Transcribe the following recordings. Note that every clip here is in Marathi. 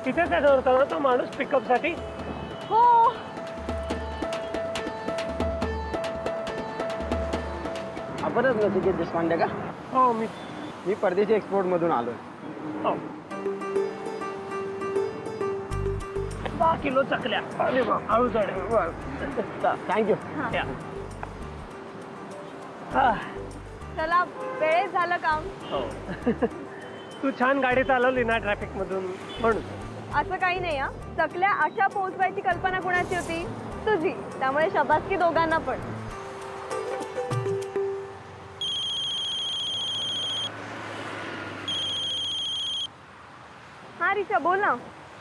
तिथेच होता ना तो माणूस पिकअप साठी? हो. आपणच नचिकेत देशपांडे का? हो मी परदेशी एक्सपोर्ट मधून आलोय. हो. 10 किलो चकल्या. अरे वा, हळू चढ. थँक्यू. चला वेळ झालं काम. हो. तू छान गाडी चालवली ना ट्रॅफिक मधून म्हणून. असं काही नाही हा. चकल्या अशा पोहोचवायची कल्पना कोणाची होती? तुझी. त्यामुळे शाबासकी दोघांना पण. हा रिचा बोल ना.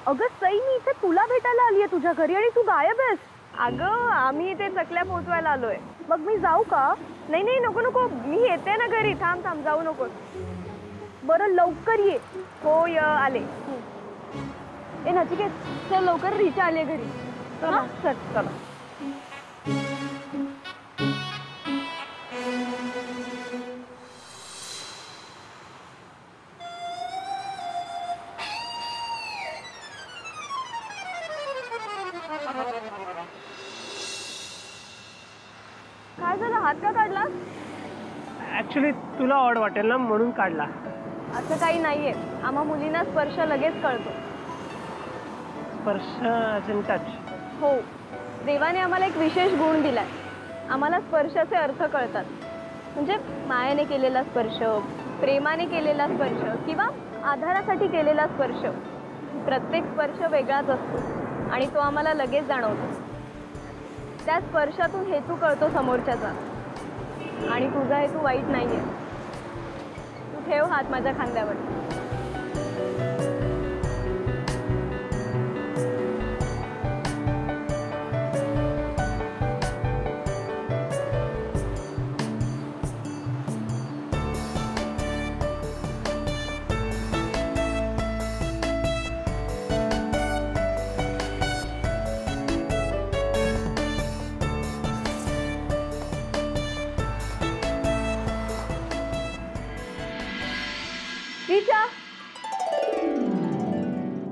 अगं सई मी इथे तुला भेटायला आलीये तुझ्या घरी आणि तू गायब आहेस. अगं आम्ही इथे चकल्या पोहोचवायला आलोय. मग मी जाऊ का? नाही नाही नको नको, मी येते ना घरी. थांब थांब जाऊ नको. बरं लवकर ये. हो आले. ए नचिकेत चल लवकर, रिचा आली घरी. चल चला. काय झालं, हात का काढला? ऍक्च्युली तुला ऑड वाटेल ना म्हणून काढला. असं काही नाहीये. आम्हा मुलींना स्पर्श लगेच कळतो. स्पर्श ॲज इन टच? हो. देवाने आम्हाला एक विशेष गुण दिलाय. आम्हाला स्पर्शाचे अर्थ कळतात. म्हणजे मायेने केलेला स्पर्श, प्रेमाने केलेला स्पर्श किंवा आधारासाठी केलेला स्पर्श. प्रत्येक स्पर्श वेगळाच असतो आणि तो आम्हाला लगेच जाणवतो. त्या स्पर्शातून हेतू कळतो समोरच्याचा. आणि तुझा हेतू वाईट नाहीये. तू ठेव हात माझ्या खांद्यावर. रिचा,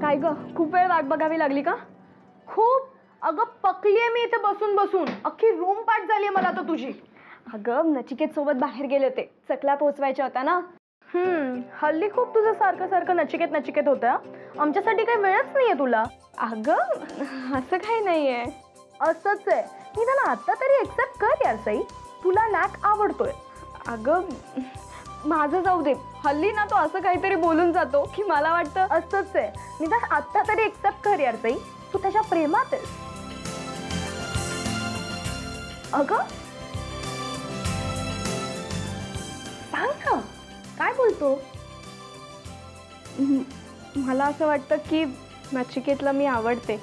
काय ग खूप वेळ वाट बघावी लागली का? खूप. अगं पकलीये मी इथे बसून बसून. अख्खी रूम पाठ झालीये मला तर तुझी. अगं नचिकेत सोबत बाहेर गेले होते. चकल्या पोहोचवायच्या होत्या ना. हल्ली खूप तुझं सारखं सारखं नचिकेत नचिकेत होतं. आमच्यासाठी काही वेळच नाहीये तुला. अगं असं काही नाहीये. असंच आहे. मी त्याला आता तरी एक्सेप्ट कर यार सई. तुला नॅक आवडतोय. अगं माझं जाऊ दे. हल्ली ना तो असं काहीतरी बोलून जातो की मला वाटतं असंच आहे. निदान आता तरी एक्सेप्ट कर यार सई. तू त्याच्या प्रेमात आहेस. अगं सांग ना काय बोलतो? मला असं वाटतं की नचिकेतला मी आवडते.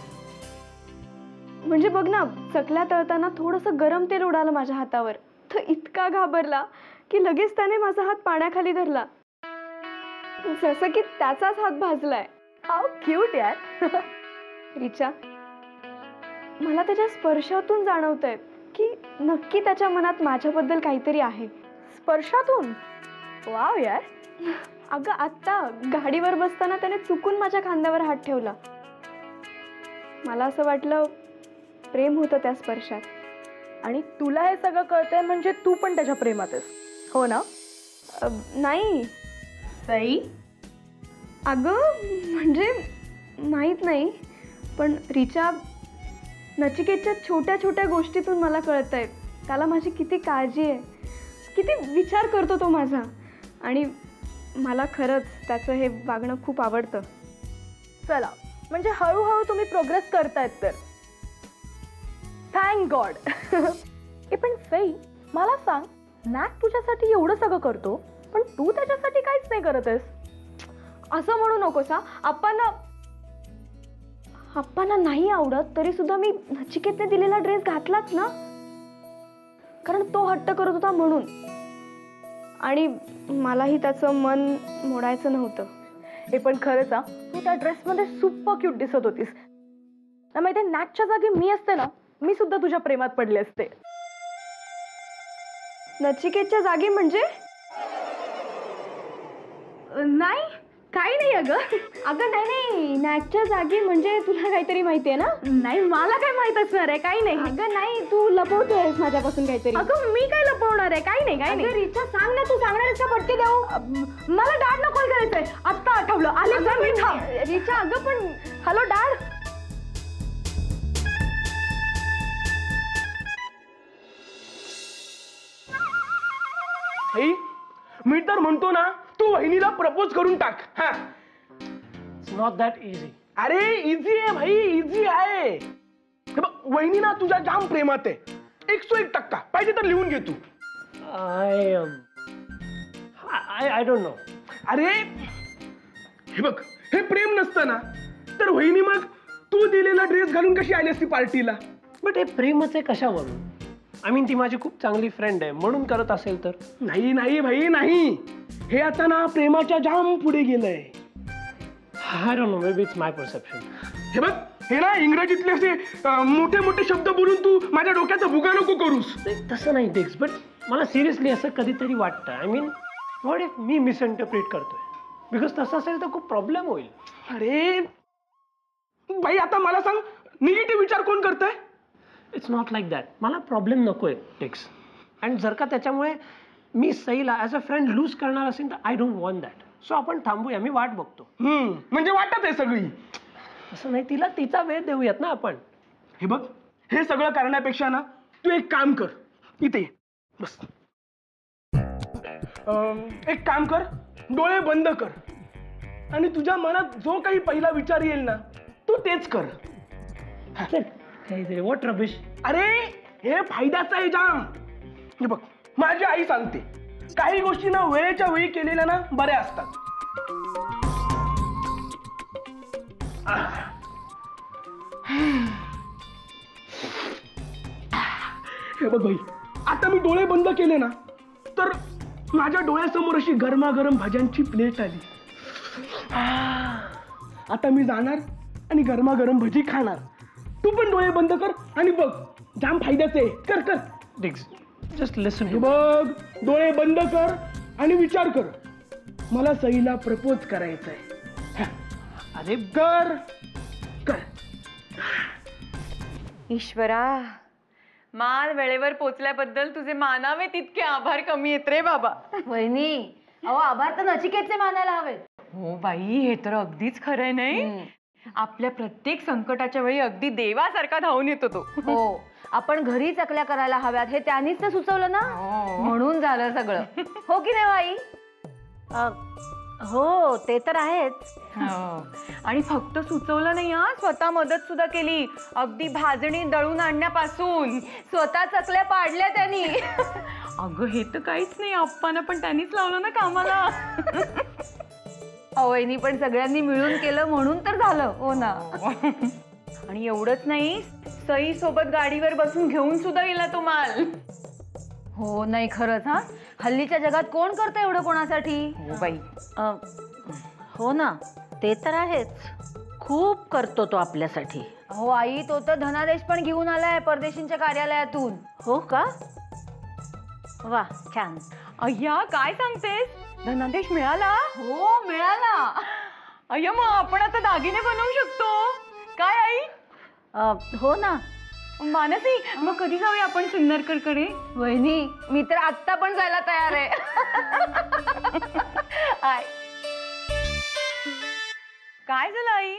म्हणजे बघ ना, चकल्या तळताना थोडंसं गरम तेल उडालं माझ्या हातावर. तो इतका घाबरला की लगेच त्याने माझा हात पाण्याखाली धरला, जसं की त्याचाच हात भाजलाय. हाऊ क्यूट यार. रिचा, मला त्याच्या स्पर्शातून जाणवतंय की नक्की त्याच्या मनात माझ्याबद्दल काहीतरी आहे. स्पर्शातून? वाव यार. अगं आत्ता गाडीवर बसताना त्याने चुकून माझ्या खांद्यावर हात ठेवला. मला असं वाटलं प्रेम होतं त्या स्पर्शात. आणि तुला हे सगळं कळतंय म्हणजे तू पण त्याच्या प्रेमात आहेस, हो ना? नाही सई. अगं म्हणजे माहीत नाही, पण रिचा नचिकेतच्या छोट्या छोट्या गोष्टीतून मला कळतंय त्याला माझी किती काळजी आहे, किती विचार करतो तो माझा. आणि मला खरंच त्याचं हे वागणं खूप आवडतं. चला म्हणजे हळूहळू तुम्ही प्रोग्रेस करतायत तर थँक गॉड. ए पण सई मला सांग, नॅक तुझ्यासाठी एवढं सगळं करतो पण तू त्याच्यासाठी काहीच नाही करत आहेस. असं म्हणू नकोस हा. आप्पांना नाही आवडत तरी सुद्धा मी नचिकेतने दिलेला ड्रेस घातलाच ना, कारण तो हट्ट करत होता म्हणून. आणि मलाही त्याचं मन मोडायचं नव्हतं. हे पण खरंच हा, तू त्या ड्रेसमध्ये सुपर क्यूट दिसत होतीस ना. माहिती नॅकच्या जागी मी असते ना, मी सुद्धा तुझ्या प्रेमात पडले असते. नचिकेतच्या जागी म्हणजे? नाही काही नाही अगं. अगं नाही नॅकच्या जागी म्हणजे तुला काहीतरी माहितीये ना? नाही मला काय माहित असणार आहे, काही नाही. अगं नाही, तू लपवतोयस माझ्यापासून काहीतरी. अगं मी काय लपवणार आहे, काही नाही, काही अगं नाही. रिचा सांग ना, तू सांगणार आहेस का पटके देऊ? मला डॅडला कॉल करायचंय, आत्ता आठवलं. आले का मी? रिचा अगं पण हॅलो डॅड. मी तर म्हणतो ना, तू वहिनीला प्रपोज करून टाक. हा इट्स नॉट दॅट इझी. अरे इझी आहे भाई, इझी आहे. हे बघ, वहिनी ना तुझ्या जाम प्रेमात आहे, 101%. पाहिजे तर लिहून घे तू. I don't know. अरे हे बघ, हे प्रेम नसतं ना तर वहिनी मग तू दिलेला ड्रेस घालून कशी आली असती पार्टीला? बट हे प्रेमच आहे कशावरून? आय मीन ती माझी खूप चांगली फ्रेंड आहे म्हणून करत असेल तर. नाही नाही भाई नाही, हे आता ना प्रेमाच्या जाम पुढे गेलंय. I don't know, may be it's my perception. हे बघ, हे ना इंग्रजीतले असे मोठे मोठे शब्द बोलून तू माझ्या डोक्याचा भुगा नको करूस. तसं नाही डिक्स, बट मला सिरियसली असं कधीतरी वाटतं. आय मीन व्हॉट इफ मी मिसइंटरप्रिट करतोय? बिकॉज तसं असेल तर खूप प्रॉब्लेम होईल. अरे भाई, आता मला सांग, निगेटिव्ह विचार कोण करतंय? It's not like that. मला प्रॉब्लेम नको आहे टेक्स. अँड जर का त्याच्यामुळे मी Saila as a friend loose करणार असेल तर I don't want that. So आपण थांबूया, मी वाट बघतो. म्हणजे वाटत आहे सगळी. असं नाही, तिला तिचा वेळ देऊयात ना आपण. हे बघ, हे सगळं करण्यापेक्षा ना तू एक काम कर, इथे ये. बस. एक काम कर, डोळे बंद कर आणि तुझ्या मनात जो काही पहिला विचार येईल ना तू तेच कर. What rubbish. अरे हे फायद्याचं आहे जाम. हे बघ, माझी आई सांगते, काही गोष्टी ना वेळेच्या वेळी केलेल्या ना बऱ्या असतात. हे बघ भाई, आता मी डोळे बंद केले ना तर माझ्या डोळ्यासमोर अशी गरमागरम भाज्यांची प्लेट आली. आता मी जाणार आणि गरमागरम भजी खाणार. तू पण डोळे बंद कर आणि बघ, जाम फायद्याचे. कर कर. डिक्स, जस्ट लिसन. हे बघ, डोळे बंद कर आणि विचार कर, मला सईला प्रपोज करायचंय. अरे कर कर. ईश्वरा, माल वेळेवर पोचल्याबद्दल तुझे मानावे तितके आभार कमी येत रे बाबा. वहिनी, अहो आभार तर नचिकेतचे मानायला हवेत. हो बाई, हे तर अगदीच खरंय. नाही, आपल्या प्रत्येक संकटाच्या वेळी अगदी देवासारखा धावून येतो तो. हो, आपण घरी चकल्या करायला हव्यात हे त्यांनीच तर सुचवलं ना, म्हणून झालं सगळं. हो की नाही बाई? हो, ते तर आहेच. आणि फक्त सुचवलं नाही, हा स्वतः मदत सुद्धा केली. अगदी भाजणी दळून आणण्यापासून स्वतः चकल्या पाडल्या त्यांनी. अगं हे तर काहीच नाही, आप्पांना पण त्यांनीच लावलं ना कामाला. वहिनी पण सगळ्यांनी मिळून केलं म्हणून तर झालं. हो ना. आणि एवढंच नाही, सई सोबत गाडीवर बसून घेऊन सुद्धा गेला तो माल. हो नाही खरंच. हा, हल्लीच्या जगात कोण करतं एवढं कोणासाठी? हो बाई. हो ना, ते तर आहेच. खूप करतो तो आपल्यासाठी. हो आई, तो तर धनादेश पण घेऊन आलाय परदेशींच्या कार्यालयातून. हो का? वा, छान. अय्या, काय सांगतेस? धनादेश मिळाला? हो मिळाला. अय्या, मग आपण आता दागिने बनवू शकतो काय आई? हो ना. मानसी, मग कधी जाऊया आपण सिन्नरकडे? वहिनी, मी तर आत्ता पण जायला तयार आहे. आय, काय झालं आई?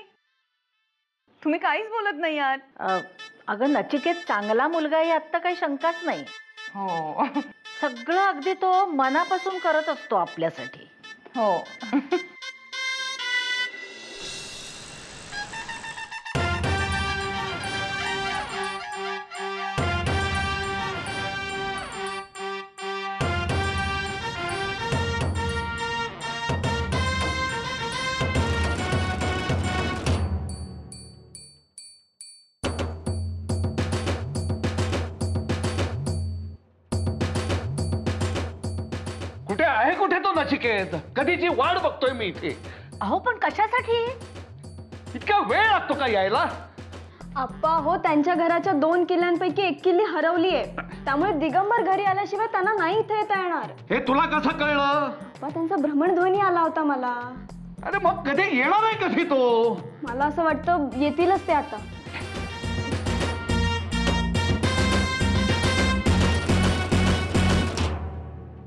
तुम्ही काहीच बोलत नाही आहात. अगं नचिकेत चांगला मुलगा आहे, आत्ता काही शंकाच नाही. हो. सगळं अगदी तो मनापासून करत असतो आपल्यासाठी. हो. कुठे आहे, कुठे तो नचिकेत? कधीची वाट बघतोय मी इथे. अहो पण कशासाठी? इतका वेळ लागतो का यायला? आप्पा हो, त्यांच्या घराच्या 2 किल्ल्यांपैकी 1 किल्ली हरवली आहे. त्यामुळे दिगंबर घरी आल्याशिवाय त्यांना नाही इथे येता येणार. हे तुला कसं कळलं? आप्पा, त्यांचा भ्रमणध्वनी आला होता मला. अरे मग कधी येणार आहे कधी तो? मला असं वाटतं येतीलच ते आता.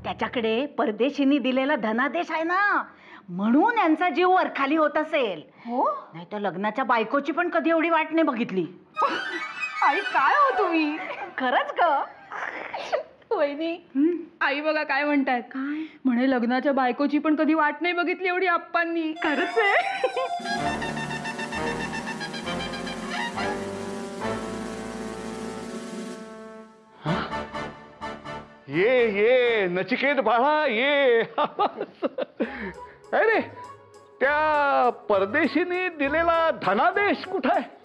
त्याच्याकडे परदेशींनी दिलेला धनादेश आहे ना, म्हणून यांचा जीव वरखाली होत असेल. हो नाही तर लग्नाच्या बायकोची पण कधी एवढी वाट नाही बघितली. आई काय हो तुम्ही? खरंच ग. वहिनी आई बघा काय म्हणतायत. काय म्हणे लग्नाच्या बायकोची पण कधी वाट नाही बघितली एवढी आप्पांनी. खरंच आहे. ये ये नचिकेत बाळा ये. अरे त्या परदेशीने दिलेला धनादेश कुठं आहे?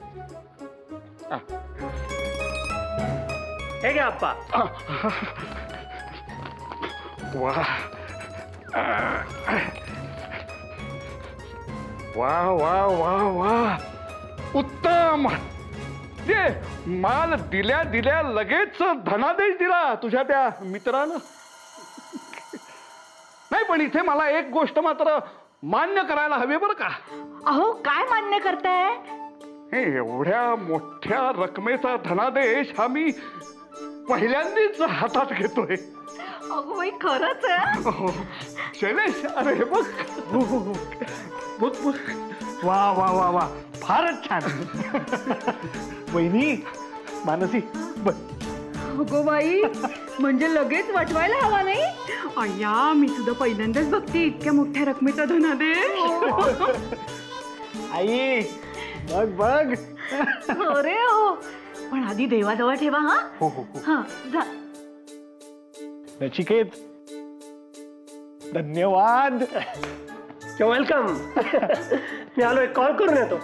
हे घ्या आप्पा. वा वा वा वा वा उत्तम. ये माल दिल्या दिल्या लगेच धनादेश दिला तुझ्या त्या मित्रानं. नाही पण इथे मला एक गोष्ट मात्र मान्य करायला हवी बरं का. अहो काय मान्य करताय? हे एवढ्या मोठ्या रकमेचा धनादेश हा मी पहिल्यांदाच हातात घेतोय. अगो बाई खरंच आहे. हो. शैलेश अरे हे बघ बघ बघ. वा वा वा वा फारच छान. वहिनी मानसी बघ. अगो बाई म्हणजे लगेच वाटवायला हवा नाही. अय्या मी सुद्धा पहिल्यांदाच बघते इतक्या मोठ्या रकमेचा धनादेश. आई बघ बघ. अरे हो पण आधी देवाजवळ ठेवा. हा हो हो हो. हा जा. नचिकेत धन्यवाद. वेलकम. मी आलोय, कॉल करून येतो.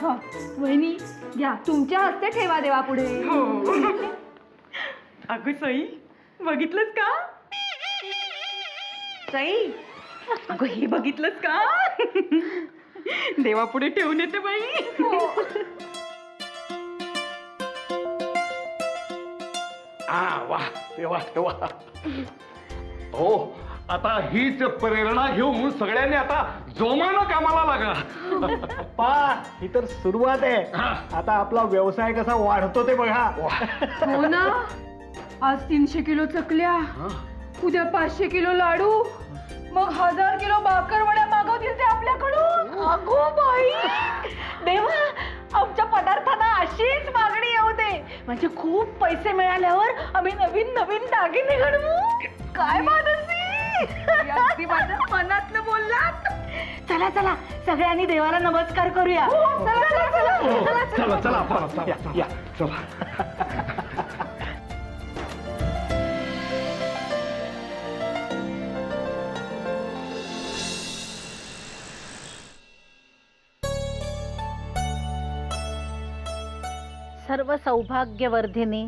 हा, वहिनी घ्या तुमच्या हस्ते ठेवा देवा पुढे. अगं सई बघितलंस का? सई अगं हे बघितलंस का? देवा पुढे ठेवून येते बाई. वा तेव्हा तेव्हा. हो आता हीच प्रेरणा घेऊन सगळ्यांनी आता जोमानं कामाला लागा. पा ही तर सुरुवात आहे. आता आपला व्यवसाय कसा वाढतो ते बघा. हो ना. आज 300 किलो चकल्या, उद्या 500 किलो लाडू, मग 1000 किलो बाकरवड्या मागवतील ते आपल्याकडून. अगो बाई देवा आमच्या पदार्थांना अशीच मागणी येऊ दे. म्हणजे खूप पैसे मिळाल्यावर आम्ही नवीन नवीन दागिने घडवू. काय मानसी अगदी माझ्या मनातलं बोललात. चला चला सगळ्यांनी देवाला नमस्कार करूया. चला चला चला चला. सर्व सौभाग्यवर्धिनी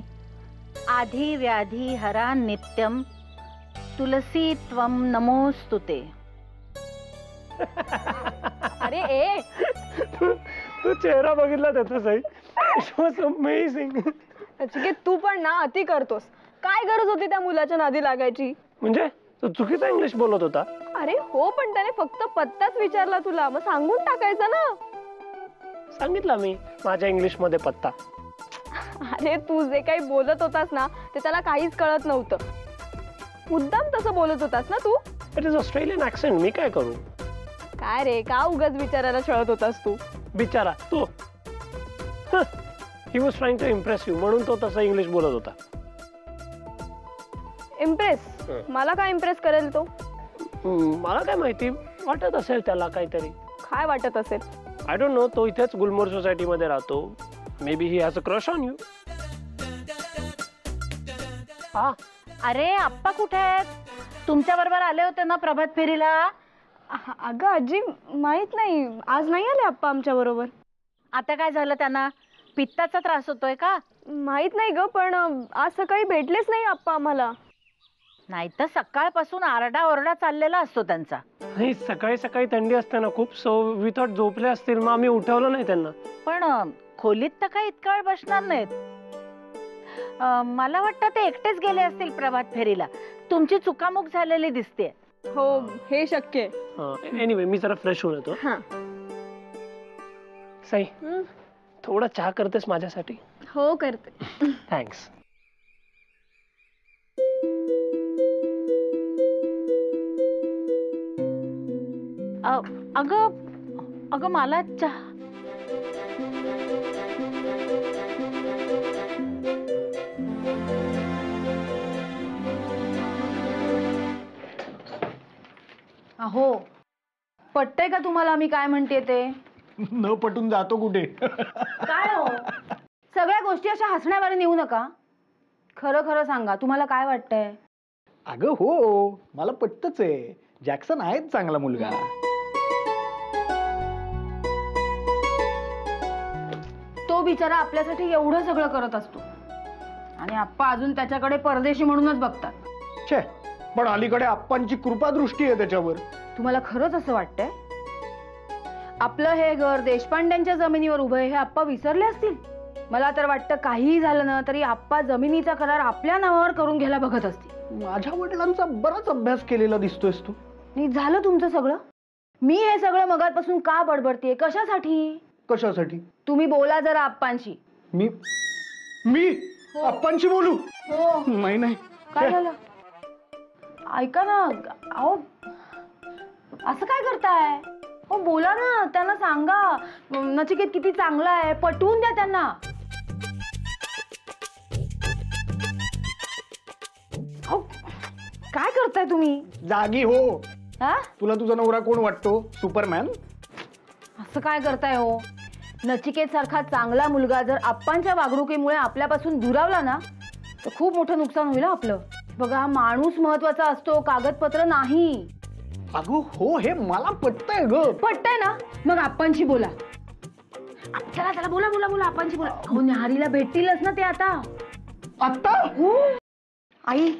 आधी व्याधी हरा नित्यम तुलसी त्वम नमोस्तुते. अरे ए तू चेहरा बघितला त्याचा Sai. It was amazing. Nachiket तू पण ना अति करतोस. काय गरज होती त्या मुलाच्या नादी लागायची? म्हणजे तू चुकीचा इंग्लिश बोलत होता. अरे हो पण त्याने फक्त पत्ताच विचारला तुला, मग सांगून टाकायचा ना. सांगितलं मी माझ्या इंग्लिश मध्ये पत्ता. अरे तू जे काही बोलत होतास ना ते त्याला काहीच कळत नव्हतं. मुद्दाम तसं बोलत होतास ना तू. It is Australian accent. मी काय करू? काय रे का उगाच विचारायला छळत होतास तू? बिचारा तो. He was trying to impress you म्हणून तो तसा इंग्लिश बोलत होता. इम्प्रेस? मला काय इम्प्रेस करेल तो? मला काय माहिती, वाटत असेल त्याला काहीतरी. काय वाटत असेल? I don't know. तो इथेच गुलमोर सोसायटी मध्ये राहतो. May be he has a crush on you. हा अरे आप्पा कुठे आहेत? तुमच्या बरोबर आले होते ना प्रभात फेरीला. अगं आजी माहित नाही, आज नाही आले आप्पा आमच्या बरोबर. आता काय झालं त्यांना? पित्ताचा त्रास होतोय का? माहित नाही ग, पण आज सकाळी भेटलेच नाही आप्पा आम्हाला. नाही तर सकाळपासून आरडाओरडा चाललेला असतो त्यांचा. नाही सकाळी सकाळी थंडी असते ना खूप. सो वी थॉट झोपले असतील, मग आम्ही उठवलं नाही त्यांना. पण खोलीत तर काही इतका वेळ बसणार नाहीत. मला वाटतं ते एकटेच गेले असतील प्रभात फेरीला. तुमची चुकामुक झालेली दिसते. हो हे शक्य आहे. एनिवे मी जरा फ्रेश होऊन येतो. हां. सई थोडा चहा करतेस माझ्यासाठी? हो करते. थँक्स. अगं मला चहा. अहो पटतंय का तुम्हाला मी काय म्हणते ते? न पटून जातो कुठे? काय हो सगळ्या गोष्टी अशा हसण्यावारे नेऊ नका. खरं खरं सांगा तुम्हाला काय वाटतंय? अगं हो, मला पटतच आहे. जॅक्सन आहेच चांगला मुलगा. तो बिचारा आपल्यासाठी एवढं सगळं करत असतो आणि आप्पा अजून त्याच्याकडे परदेशी म्हणूनच बघतात. छे, पण अलीकडे आप्पांची कृपादृष्टी आहे त्याच्यावर. तुम्हाला खरंच असं वाटतंय आपलं हे घर देशपांड्यांच्या जमिनीवर उभं आहे हे आप्पा विसरले असतील? मला तर वाटतं काहीही झालं ना तरी आप्पा जमिनीचा करार आपल्या नावावर करून घ्यायला बघत असतील. माझ्या वडिलांचा बराच अभ्यास केलेला दिसतोयस तू. नाही झालं तुमचं सगळं? मी हे सगळं मगापासून का बडबडतेय? कशासाठी? कशासाठी? तुम्ही बोला जरा आप्पांशी. मी आप्पांशी बोलू? हो. नाही. काय झालं? ऐका ना, अहो असं काय करताय? हो बोला ना, त्यांना सांगा नचिकेत किती चांगला आहे, पटवून द्या त्यांना. अहो काय करताय तुम्ही? जागी हो. हा? तुला तुझा नवरा कोण वाटतो? सुपरमॅन? असं काय करताय हो? नचिकेत सारखा चांगला मुलगा जर आप्पांच्या वागणुकीमुळे आपल्यापासून दुरावला ना तर खूप मोठं नुकसान होईल आपलं. बघा माणूस महत्वाचा असतो, कागदपत्र नाही. अगं हो, हे मला पटतंय ग. पटतंय ना? मग आप्पांशी बोला. चला चला बोला बोला बोला आप्पांशी बोला. हो न्याहारीला भेटतीलच ना ते आता. आता? हो. आई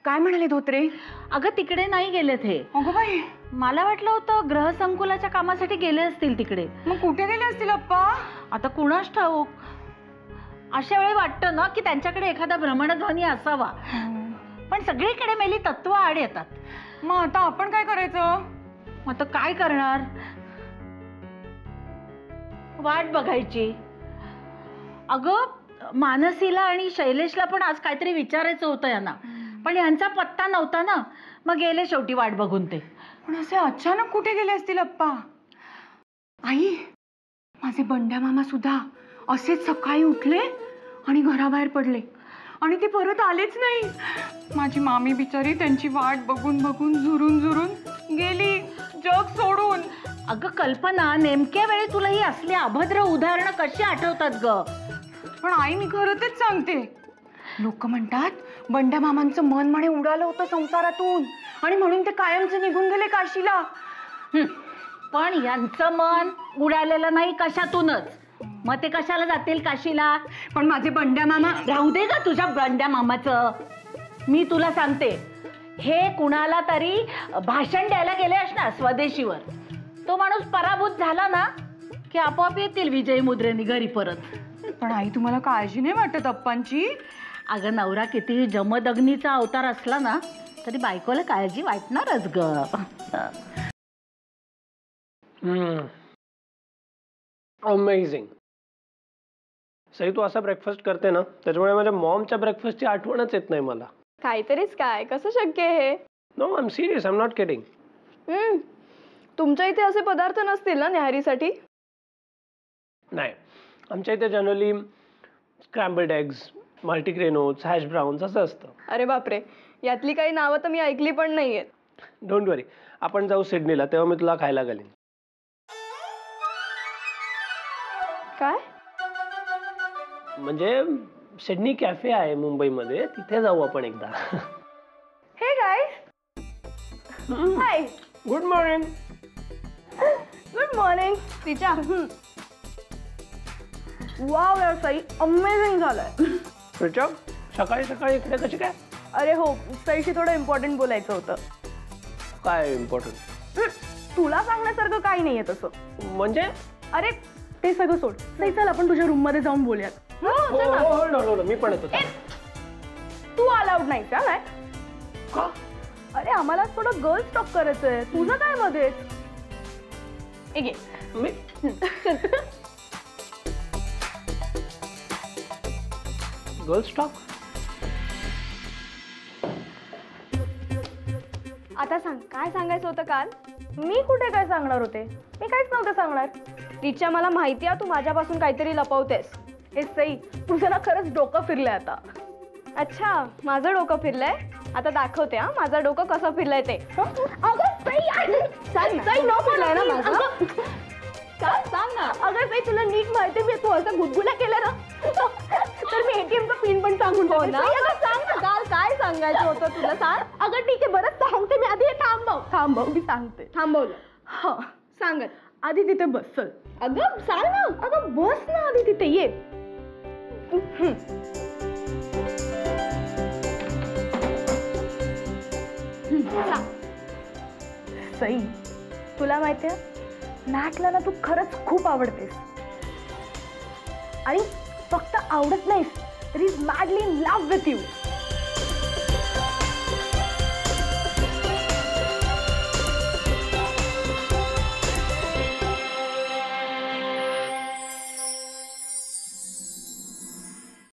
काय म्हणाले धोत्रे? अगं तिकडे नाही गेलेत हे. अगं बाई, मला वाटलं होतं ग्रहसंकुलाच्या कामासाठी गेले असतील तिकडे. मग कुठे गेले असतील अप्पा? आता कुणास ठाऊक. अशा वेळी वाटतं ना की त्यांच्याकडे एखादा भ्रमणध्वनी असावा, पण सगळीकडे मेली तत्व आड येतात. मग आता आपण काय करायचं? आता काय करणार? वाट बघायची. अगं मानसीला आणि शैलेशला पण आज काहीतरी विचारायचं होतं यांना, पण यांचा पत्ता नव्हता ना, मग गेले शेवटी वाट बघून ते. पण असे अचानक कुठे गेले असतील अप्पा? आई माझे बंड्या मामा सुद्धा असेच सकाळी उठले आणि घराबाहेर पडले आणि ते परत आलेच नाही. माझी मामी बिचारी त्यांची वाट बघून बघून झुरून गेली जग सोडून. अगं कल्पना, नेमक्या वेळी तुला ही असली अभद्र उदाहरणं कशी आठवतात ग? पण आई मी खरं तेच सांगते. लोक म्हणतात बंड्या मामांचं मन म्हणे उडालं होतं संसारातून आणि म्हणून ते कायमचे निघून गेले काशीला. पण यांचं मन उडालेलं नाही कशातूनच. मग ते कशाला जातील काशीला? पण माझे बंड्या मामा. राहू दे का तुझ्या बंड्या मामाचं. मी तुला सांगते, हे कुणाला तरी भाषण द्यायला गेले असणार स्वदेशीवर. तो माणूस पराभूत झाला ना की आपोआप येतील विजयी मुद्रेनी घरी परत. पण आई तुम्हाला काळजी नाही वाटत अप्पांची? अगं नवरा कितीही जमदग्नीचा अवतार असला ना तरी बायकोला काळजी वाटणारच ग. अमेझिंग. सई तू असा ब्रेकफास्ट करते ना त्याच्यामुळे माझ्या मॉमच्या ब्रेकफास्टची आठवणच येत नाही मला. काहीतरीच काय, कसं शक्य आहे हे? No I am serious, I am not kidding. तुमच्या इथे असे पदार्थ नसतील ना न्याहारीसाठी? नाही, आमच्या इथे generally scrambled eggs, multigrain oats, hash browns असं असतं. अरे बापरे, यातली काही नावं तर मी ऐकली पण नाहीयेत. डोंट वरी, आपण जाऊ सिडनीला तेव्हा मी तुला खायला घालीन. काय? म्हणजे सिडनी कॅफे आहे मुंबईमध्ये, तिथे जाऊ आपण एकदा. हे गाईस, हाय, गुड मॉर्निंग. Good morning. तिच्या वाव यार सई, अमेझिंग झालंय. रिचा, सकाळी सकाळी इकडे कशी काय? अरे हो, सईशी थोडं इम्पॉर्टंट बोलायचं होतं. काय इम्पॉर्टंट? तुला सांगण्यासारखं काही नाहीये तसं. म्हणजे? अरे ते सगळं सोड. सई चल आपण तुझ्या रूम मध्ये जाऊन बोलूयात. हो, मी पण येतो. तू अलाउड नाही का? नाही का? अरे आम्हाला थोडं गर्ल्स टॉक करायचंय. तुझं काय मध्येच? ए घे. मी गर्ल्स टॉक. आता सांग, काय सांगायचं होतं काल? मी कुठे काय सांगणार होते? मी काहीच नव्हते सांगणार. रिचा, मला माहिती आहे तू माझ्यापासून काहीतरी लपवतेस. हे सई, तुझं ना खरंच डोकं फिरलंय आता. अच्छा, माझं डोकं फिरलंय. आता दाखवते हा माझं डोकं कसं फिरलंय ते. अगं सई, सांग ना. सई, नको फिरलंय ना ना माझं? सांग ना. अगं सई, तुला नीट माहिती मी तू असं गुदगुल्या केलं ना तर मी ATMचा पिन पण सांगून हो टाकेन. ना? सई, अगं सांग ना. काल काय सांगायचं होतं तुला, सांग. अगं ठीक आहे, बरं सांगते मी. आधी हे थांबव, मी सांगते. थांबवलं. हा, सांगत. आधी तिथे बस. चल. अगं सांग ना. अगं बस ना आधी तिथे. ये. सई, तुला माहितीये नॅटला ना तू खरंच खूप आवडतेस. आणि फक्त आवडत नाहीस, तर is madly in love with you.